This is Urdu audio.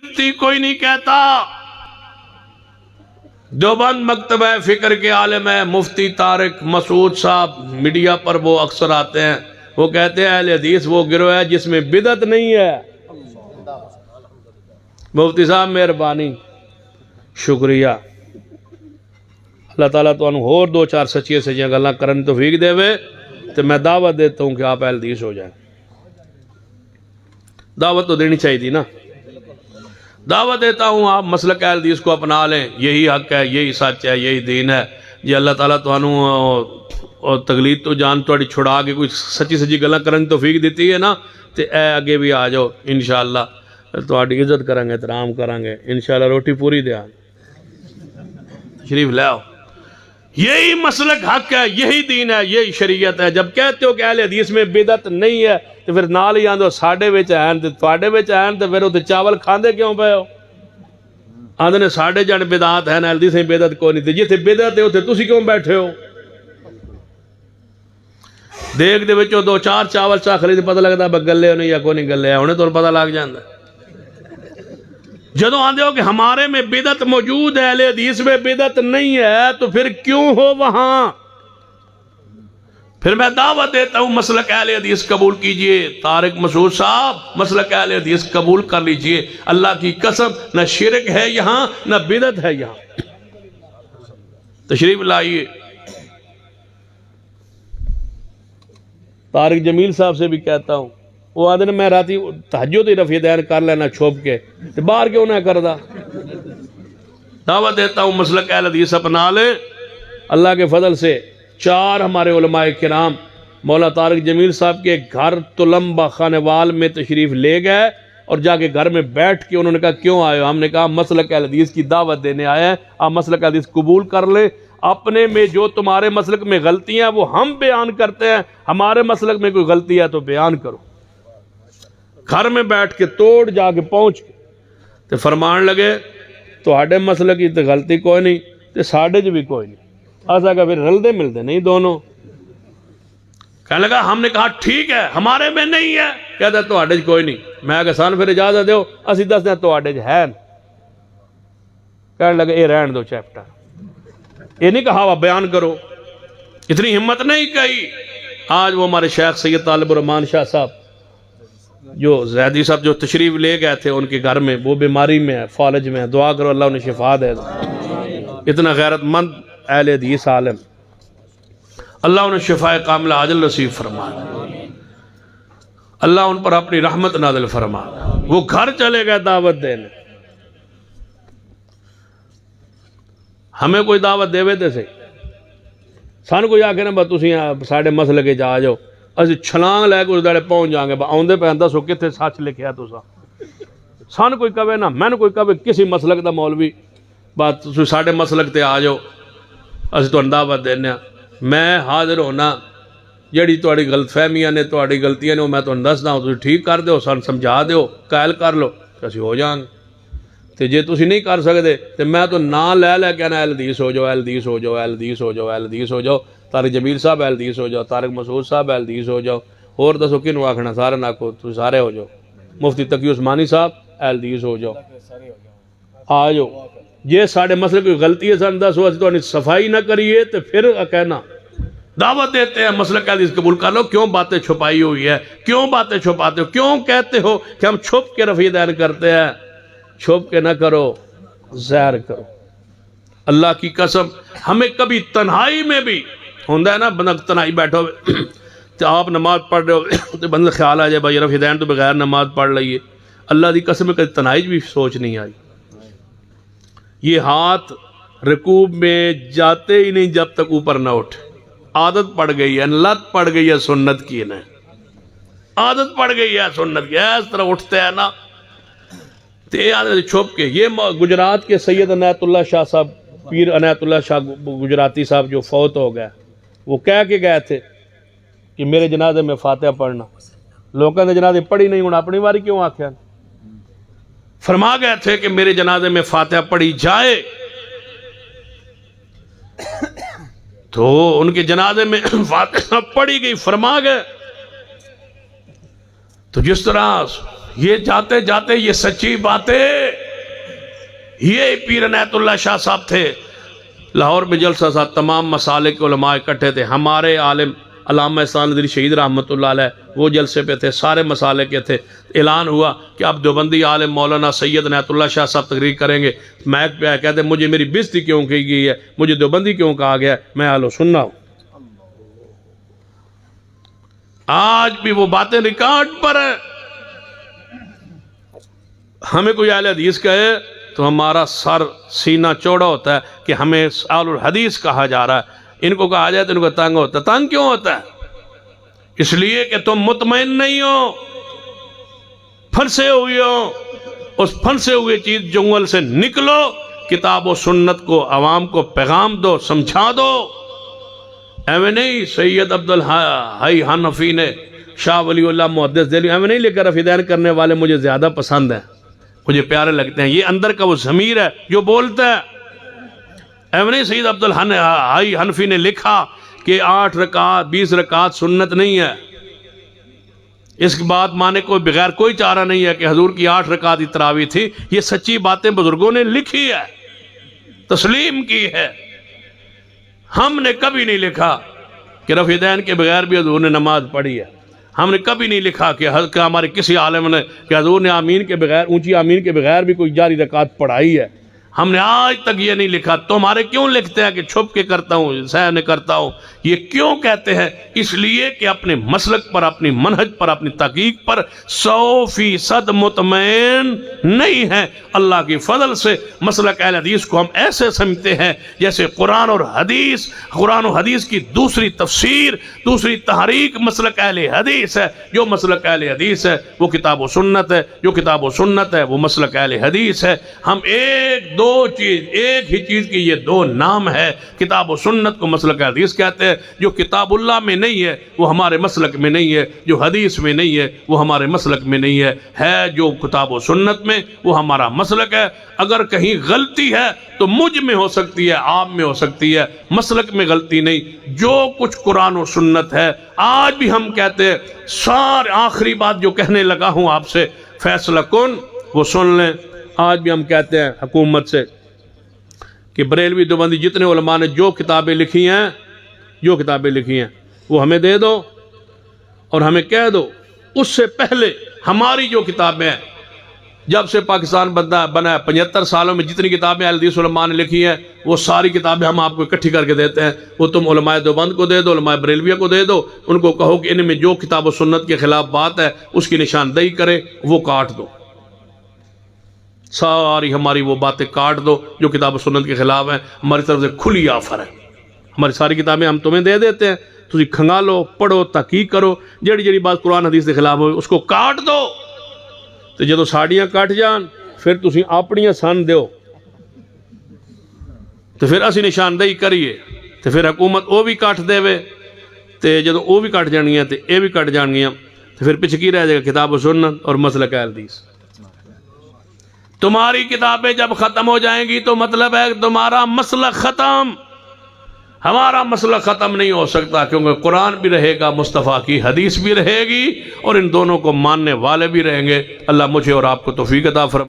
کوئی نہیں کہتا. دیوبند مکتبہ فکر کے عالم ہے مفتی طارق مسعود صاحب، میڈیا پر وہ اکثر آتے ہیں، وہ کہتے ہیں اہل حدیث وہ گروہ ہے جس میں بدعت نہیں ہے. مفتی صاحب مہربانی، شکریہ. اللہ تعالیٰ تو انہوں اور دو چار سچیے سچیاں گلاں کرن توفیق دے وے. تو میں دعوت دیتا ہوں کہ آپ اہل حدیث ہو جائیں. دعوت تو دینی چاہیے تھی نا. دعوت دیتا ہوں آپ مسلک اہل حدیث کو اپنا لیں. یہی حق ہے، یہی سچ ہے، یہی دین ہے. جی اللہ تعالیٰ تو انہوں تقلید تو جان توڑی چھڑا کے کوئی سچی سچی گلاں کرن توفیق دیتی ہے نا. تو اے اگے بھی آ جاؤ انشاءاللہ، تہاڈی عزت کریں گے، احترام کریں گے انشاءاللہ. روٹی پوری دیا شریف لے آؤ. یہی مسلک حق ہے، یہی دین ہے، یہی شریعت ہے. جب کہتے ہو کہ اہل حدیث میں بدعت نہیں ہے تو پھر نال ہی آندو ساڈے وچ ہیں تے تواڈے وچ ہیں تے پھر اوتے چاول کھاندے کیوں پے ہو؟ آندے نے ساڈے جان بدعت ہے، اہل حدیث میں بدعت کوئی نہیں. تے جتھے بدعت ہے اوتھے تسی کیوں بیٹھے ہو؟ دیکھ دے وچوں دو چار چاول چا خرید پتہ لگدا ہے گلے نہیں یا کوئی نہیں گلے، ہنے تو پتہ لگ جاندا. جدو آندے ہو کہ ہمارے میں بدعت موجود ہے، اہل حدیث میں بدعت نہیں ہے، تو پھر کیوں ہو وہاں؟ پھر میں دعوت دیتا ہوں مسلک اہل حدیث قبول کیجئے. طارق مسعود صاحب مسلک اہل حدیث قبول کر لیجئے. اللہ کی قسم نہ شرک ہے یہاں نہ بدعت ہے یہاں. تشریف لائیے. طارق جمیل صاحب سے بھی کہتا ہوں، وہ آدھے میں راتی تہجد ہی رفع دین کر لینا چھوپ کے، باہر کیوں نہ کردا. دعوت دیتا ہوں مسلک اہل حدیث اپنا لے. اللہ کے فضل سے چار ہمارے علماء کرام مولا طارق جمیل صاحب کے گھر تلمبہ خانوال میں تشریف لے گئے اور جا کے گھر میں بیٹھ کے انہوں نے کہا کیوں آئے ہو؟ ہم نے کہا مسلک اہل حدیث کی دعوت دینے آئے ہیں، آپ مسلک اہل حدیث قبول کر لیں. اپنے میں جو تمہارے مسلک میں غلطیاں ہیں وہ ہم بیان کرتے ہیں، ہمارے مسلک میں کوئی غلطی ہے تو بیان کرو. گھر میں بیٹھ کے توڑ جا کے پہنچ کے تو فرمان لگے تو مسلک کی تو غلطی کوئی نہیں تو ساڑھے جو بھی کوئی نہیں. ایسا کہ پھر رلدے ملتے نہیں دونوں. کہنے لگا ہم نے کہا ٹھیک ہے ہمارے میں نہیں ہے. کہتا تو آڈے کوئی نہیں. میں کہا سان پھر اجازت دیو اسی دس دیں تو آڈے ہے. کہنے لگا اے رہن دو چیپٹر، یہ نہیں کہا بیان کرو. اتنی ہمت نہیں کہی. آج وہ ہمارے شیخ سید طالب الرحمان شاہ صاحب جو زیدی صاحب جو تشریف لے گئے تھے ان کے گھر میں، وہ بیماری میں ہے، فالج میں ہے. دعا کرو اللہ انہیں شفا دے. اتنا غیرت مند اہل حدیث عالم، اللہ انہیں شفا کاملہ عاجل نصیب فرما. اللہ ان پر اپنی رحمت نازل فرما. وہ گھر چلے گئے دعوت دینے. ہمیں کوئی دعوت دے وے سے سان کوئی آکے نا تسی ساڑھے مسئلے کے جا جاؤ، اسی چھلانگ لے کے اس داڑے پہنچ جائیں گے. آؤندے پہ اندہ سو کتے سچ لکھیا تو سان کوئی کہے نا میں نے کوئی کہے کسی مسلک دا مولوی بات تسی ساڑھے مسلک تے آ جاؤ اسی تو دعوت دینے. میں حاضر ہونا جڑی تواڈی غلط فہمیاں نے تواڈی غلطیاں نے میں تانوں دسدا ہوں، تسی ٹھیک کر دیو، سان سمجھا دیو، قائل کر لو اسی ہو جائیں گے. تے جے تسی نہیں کر سکتے تے میں تو نا لے کے نا اہل حدیث ہو جاؤ، اہل حدیث ہو جاؤ، اہل حدیث ہو جاؤ، اہل حدیث ہو جاؤ. طارق جمیل صاحب اہل حدیث ہو جاؤ، طارق مسعود صاحب اہل حدیث ہو جاؤ. اور دسو کنوں آکھنا؟ سارے نہ کو تسی سارے ہو جاؤ. مفتی تقی عثمانی صاحب اہل حدیث ہو جاؤ. آ جاؤ. جے ساڑھے مسئلے کوئی غلطی ہے سن دسو، اسی تو صفائی نہ کریے تو پھر کہنا. دعوت دیتے ہیں مسلک اہل حدیث قبول کر لو. کیوں باتیں چھپائی ہوئی ہے؟ کیوں باتیں چھپاتے ہو؟ کیوں کہتے ہو کہ ہم چھپ کے رفع دین کرتے ہیں؟ چھپ کے نہ کرو، ظاہر کرو. اللہ کی قسم ہمیں کبھی تنہائی میں بھی ہوندہ ہے نا، بندہ تنہائی بیٹھو تو آپ نماز پڑھ رہے ہو تو بندہ خیال آ جائے بھائی رفع دین تو بغیر نماز پڑھ لئیے. اللہ دی قسم میں کبھی تنہائی بھی سوچ نہیں آئی. یہ ہاتھ رکوع میں جاتے ہی نہیں جب تک اوپر نہ اٹھے. عادت پڑ گئی ہے، لت پڑ گئی ہے سنت کی. عادت پڑ گئی ہے سنت کی. اس طرح اٹھتے ہیں نا تے چھپ کے. یہ گجرات کے سید عنایت اللہ شاہ صاحب، پیر عنایت اللہ شاہ گجراتی صاحب جو فوت ہو گئے، وہ کہہ کے گئے تھے کہ میرے جنازے میں فاتحہ پڑھنا. لوگوں نے جنازے پڑھی نہیں، انہوں اپنی باری کیوں آکھیا؟ فرما گئے تھے کہ میرے جنازے میں فاتحہ پڑھی جائے. تو ان کے جنازے میں فاتحہ پڑھی گئی، فرما گئے. تو جس طرح یہ جاتے جاتے یہ سچی باتیں، یہ پیر عنایت اللہ شاہ صاحب تھے، لاہور میں جلسہ تھا، تمام مسالک کے علماء اکٹھے تھے، ہمارے عالم علامہ احسان ندوی شہید رحمۃ اللہ علیہ وہ جلسے پہ تھے، سارے مسالک کے تھے۔ اعلان ہوا کہ اب دیوبندی عالم مولانا سید عنایت اللہ شاہ صاحب تقریر کریں گے، مائک پہ آئے، کہتے مجھے میری بےزتی کیوں کی گئی ہے، مجھے دیوبندی کیوں کہا گیا ہے، میں اہل سننا ہوں۔ آج بھی وہ باتیں ریکارڈ پر ہیں۔ ہمیں کوئی اہل حدیث کہے تو ہمارا سر سینہ چوڑا ہوتا ہے کہ ہمیں اہل الحدیث کہا جا رہا ہے، ان کو کہا جائے تو ان کو تنگ ہوتا ہے۔ تنگ کیوں ہوتا ہے؟ اس لیے کہ تم مطمئن نہیں ہو، پھنسے ہوئے ہو۔ اس پھنسے ہوئے چیز جنگل سے نکلو، کتاب و سنت کو عوام کو پیغام دو، سمجھا دو۔ ایویں نہیں سید عبدالحی حنفی نے شاہ ولی اللہ محدث دہلوی ایویں نہیں لے کر رفیدین کرنے والے مجھے زیادہ پسند ہیں، مجھے پیارے لگتے ہیں، یہ اندر کا وہ ضمیر ہے جو بولتا ہے۔ ایویں نہیں سید عبدالحی حنفی نے لکھا کہ 8 رکعات 20 رکعات سنت نہیں ہے، اس کی بات مانے کو بغیر کوئی چارہ نہیں ہے کہ حضور کی 8 رکعات تراویح تھی۔ یہ سچی باتیں بزرگوں نے لکھی ہے، تسلیم کی ہے۔ ہم نے کبھی نہیں لکھا کہ رفیدین کے بغیر بھی حضور نے نماز پڑھی ہے، ہم نے کبھی نہیں لکھا کہ ہمارے کسی عالم نے کہ حضور نے آمین کے بغیر، اونچی آمین کے بغیر بھی کوئی جاری رکعت پڑھائی ہے، ہم نے آج تک یہ نہیں لکھا۔ تمہارے کیوں لکھتے ہیں کہ چھپ کے کرتا ہوں، سہنے کرتا ہوں؟ یہ کیوں کہتے ہیں؟ اس لیے کہ اپنے مسلک پر، اپنی منہج پر، اپنی تحقیق پر 100% مطمئن نہیں ہے۔ اللہ کی فضل سے مسلک اہل حدیث کو ہم ایسے سمجھتے ہیں جیسے قرآن اور حدیث کی دوسری تفسیر، دوسری تحریک مسلک اہل حدیث ہے۔ جو مسلک اہل حدیث ہے وہ کتاب و سنت ہے، جو کتاب و سنت ہے وہ مسلک اہل حدیث ہے۔ ہم ایک ہی چیز کی یہ 2 نام ہے۔ کتاب و سنت کو مسلک حدیث کہتے ہیں، جو کتاب اللہ میں نہیں ہے وہ ہمارے مسلک میں نہیں ہے، جو حدیث میں نہیں ہے وہ ہمارے مسلک میں نہیں ہے جو کتاب و سنت میں وہ ہمارا مسلک ہے۔ اگر کہیں غلطی ہے تو مجھ میں ہو سکتی ہے، آپ میں ہو سکتی ہے، مسلک میں غلطی نہیں۔ جو کچھ قرآن و سنت ہے، آج بھی ہم کہتے ہیں، آخری بات جو کہنے لگا ہوں آپ سے، فیصلہ کن، وہ سن لیں۔ آج بھی ہم کہتے ہیں حکومت سے کہ بریلوی دیوبندی جتنے علماء نے جو کتابیں لکھی ہیں وہ ہمیں دے دو، اور ہمیں کہہ دو اس سے پہلے ہماری جو کتابیں ہیں، جب سے پاکستان بنا ہے 75 سالوں میں جتنی کتابیں اہل حدیث علماء نے لکھی ہیں وہ ساری کتابیں ہم آپ کو اکٹھی کر کے دیتے ہیں۔ وہ تم علماء دیوبند کو دے دو، علماء بریلویہ کو دے دو، ان کو کہو کہ ان میں جو کتاب و سنت کے خلاف بات ہے اس کی نشاندہی کرے، وہ کاٹ دو، ساری ہماری وہ باتیں کاٹ دو جو کتاب و سنت کے خلاف ہیں۔ ہماری طرف سے کھلی آفر ہے، ہماری ساری کتابیں ہم تمہیں دے دیتے ہیں، تسی کھنگالو، پڑھو، تحقیق کرو، جڑی بات قرآن حدیث کے خلاف ہو اس کو کاٹ دو۔ تو جدو ساڑیاں کٹ جان پھر تسی اپنیاں سن دیو، تو پھر اسی نشاندہی کریے، تو پھر حکومت وہ بھی کٹ دے وے، تو جدو وہ بھی کٹ جانگیاں تو یہ بھی کٹ جانگیاں، تو پھر پیچھے کی رہ جائے گا؟ کتاب و سنت اور مسلک اہل حدیث۔ تمہاری کتابیں جب ختم ہو جائیں گی تو مطلب ہے کہ تمہارا مسلک ختم۔ ہمارا مسلک ختم نہیں ہو سکتا، کیونکہ قرآن بھی رہے گا، مصطفیٰ کی حدیث بھی رہے گی، اور ان دونوں کو ماننے والے بھی رہیں گے۔ اللہ مجھے اور آپ کو توفیق عطا فرمائے۔